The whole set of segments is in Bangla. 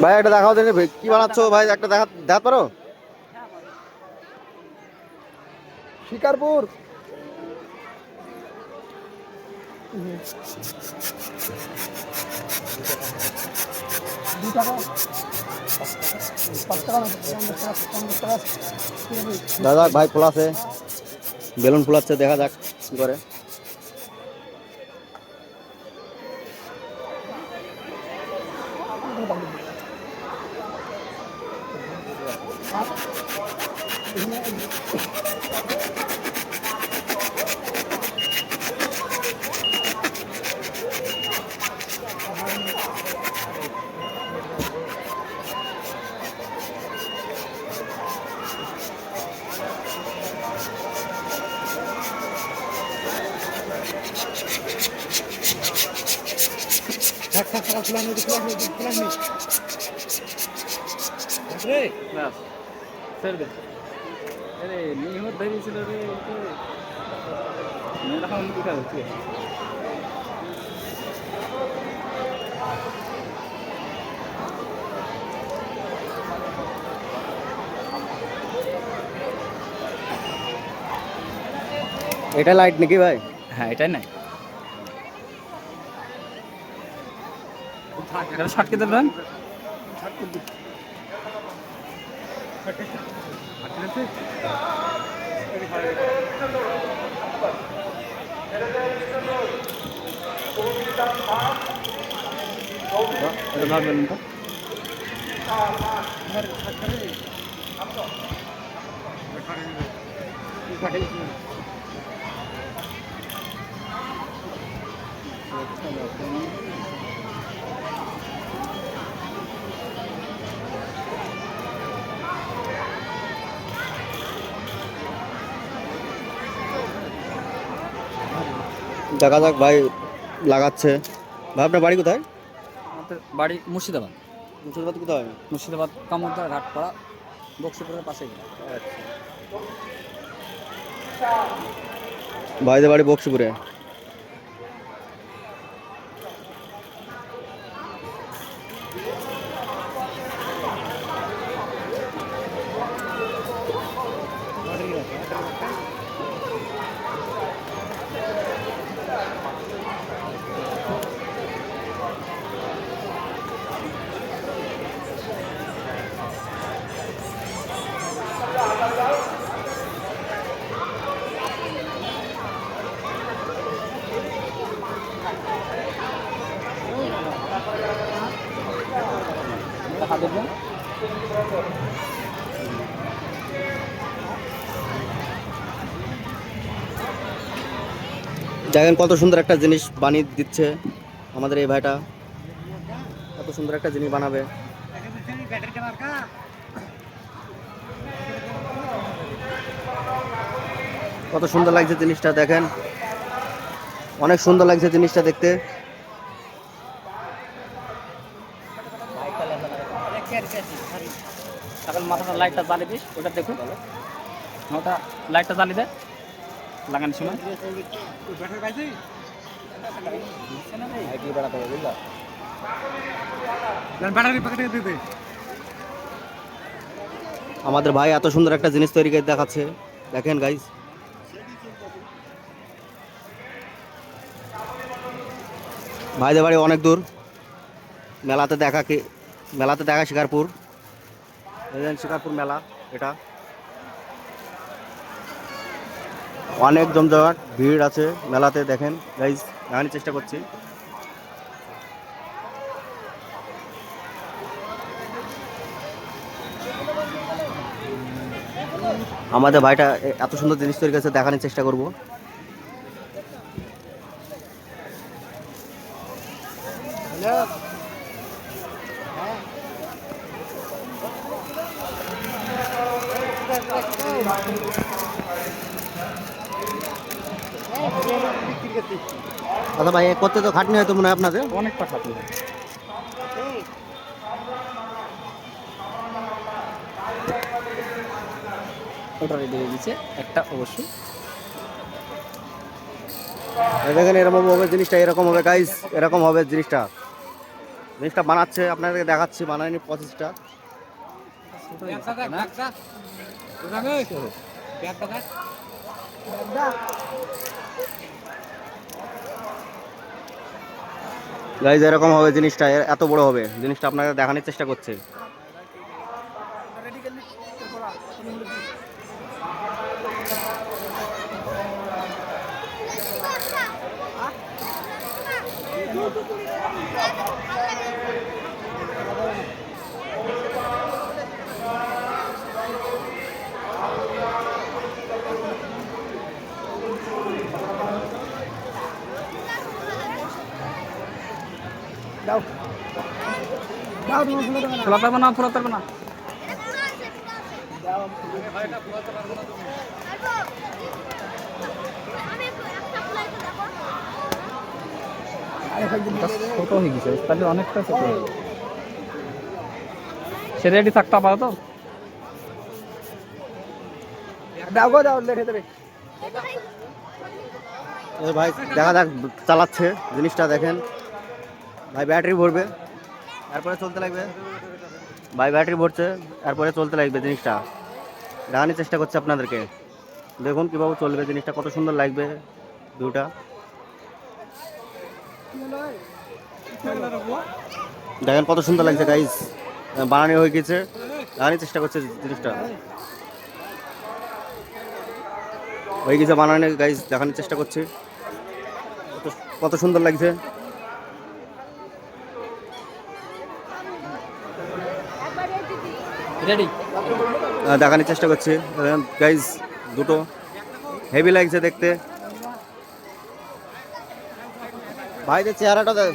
ভাই একটা দেখাও দেখে কি বানাচ্ছো ভাই, একটা দেখাতে পারো? শিকারপুর দাদা ভাই ফুলাছে, বেলুন ফুলাচ্ছে, দেখা যাক কি করে। এটা লাইট নাকি ভাই? হ্যাঁ এটাই নাই, ষাটকে দেবেন। ধরবেন তো দেখা যাক ভাই, লাগাচ্ছে। ভাই আপনার বাড়ি কোথায়? আমাদের বাড়ি মুর্শিদাবাদ। মুর্শিদাবাদ কোথায়? মুর্শিদাবাদ কামরদা ঘাটপাড়া বক্সিপুরের পাশে। ভাইদের বাড়ি বক্সিপুরে। দেখেন কত সুন্দর একটা জিনিস বানিয়ে দিচ্ছে আমাদের এই ভাইটা, কত সুন্দর একটা জিনিস বানাবে। কত সুন্দর লাগছে জিনিসটা, দেখেন অনেক সুন্দর লাগছে জিনিসটা দেখতে। এখন মাথাটা লাইটটা জ্বালিয়ে দিস, ওটা দেখুন, ওটা লাইটটা জ্বালিয়ে দেয় লাগানোর সময়। আমাদের ভাই এত সুন্দর একটা জিনিস তৈরি করে দেখাচ্ছে, দেখেন গাইস। ভাইদের বাড়ি অনেক দূর, মেলাতে দেখা শিকারপুর, শিকারপুর মেলা। এটা অনেক জমজমাট, ভিড় আছে মেলাতে, দেখেন গাইস, দেখানোর চেষ্টা করছি। আমাদের ভাইটা এত সুন্দর জিনিস তৈরি করেছে, দেখানোর চেষ্টা করব। আচ্ছা ভাই, করতে তো খাটনি হয়তো মনে হয় আপনাদের? অনেকটা খাটনি। ওটা রেডি হয়ে গেছে একটা, অবশ্যই দেখেন এরকম হবে জিনিসটা, এরকম হবে গাইস, এরকম হবে জিনিসটা। জিনিসটা বানাচ্ছে, আপনাদেরকে দেখাচ্ছি বানানোর প্রসেসটা। গাইজ এরকম হবে জিনিসটা, এত বড় হবে জিনিসটা, আপনাকে দেখানোর চেষ্টা করছে। দাও দাও তুমি ফেলে দেবে না। ফোলা পারবে না, ফোলা পারবে না। ছোট হয়ে গেছে, তাহলে অনেকটা ছোট হয়ে গেছে। সে রেডি থাকতে পারো তো? দাও গো দাও, লেটে দেবে। ভাই দেখা যাক, চালাচ্ছে জিনিসটা দেখেন ভাই, ব্যাটারি ভরবে তারপরে চলতে লাগবে। ভাই ব্যাটারি ভরছে, তারপরে চলতে লাগবে জিনিসটা, দেখানোর চেষ্টা করছে আপনাদেরকে। দেখুন কীভাবে চলবে জিনিসটা, কত সুন্দর লাগবে ভিউটা। দেখেন কত সুন্দর লাগছে গাইজ, বানানো হয়ে গেছে, দেখানোর চেষ্টা করছে জিনিসটা। হয়ে গেছে বানানো গাইজ, দেখানোর চেষ্টা করছি কত সুন্দর লাগছে। রেডি। দেখানোর চেষ্টা করছি গাইজ, দুটো হেভি লাগছে দেখতে। ভাইদের চেহারাটা দেখ।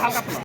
হালকা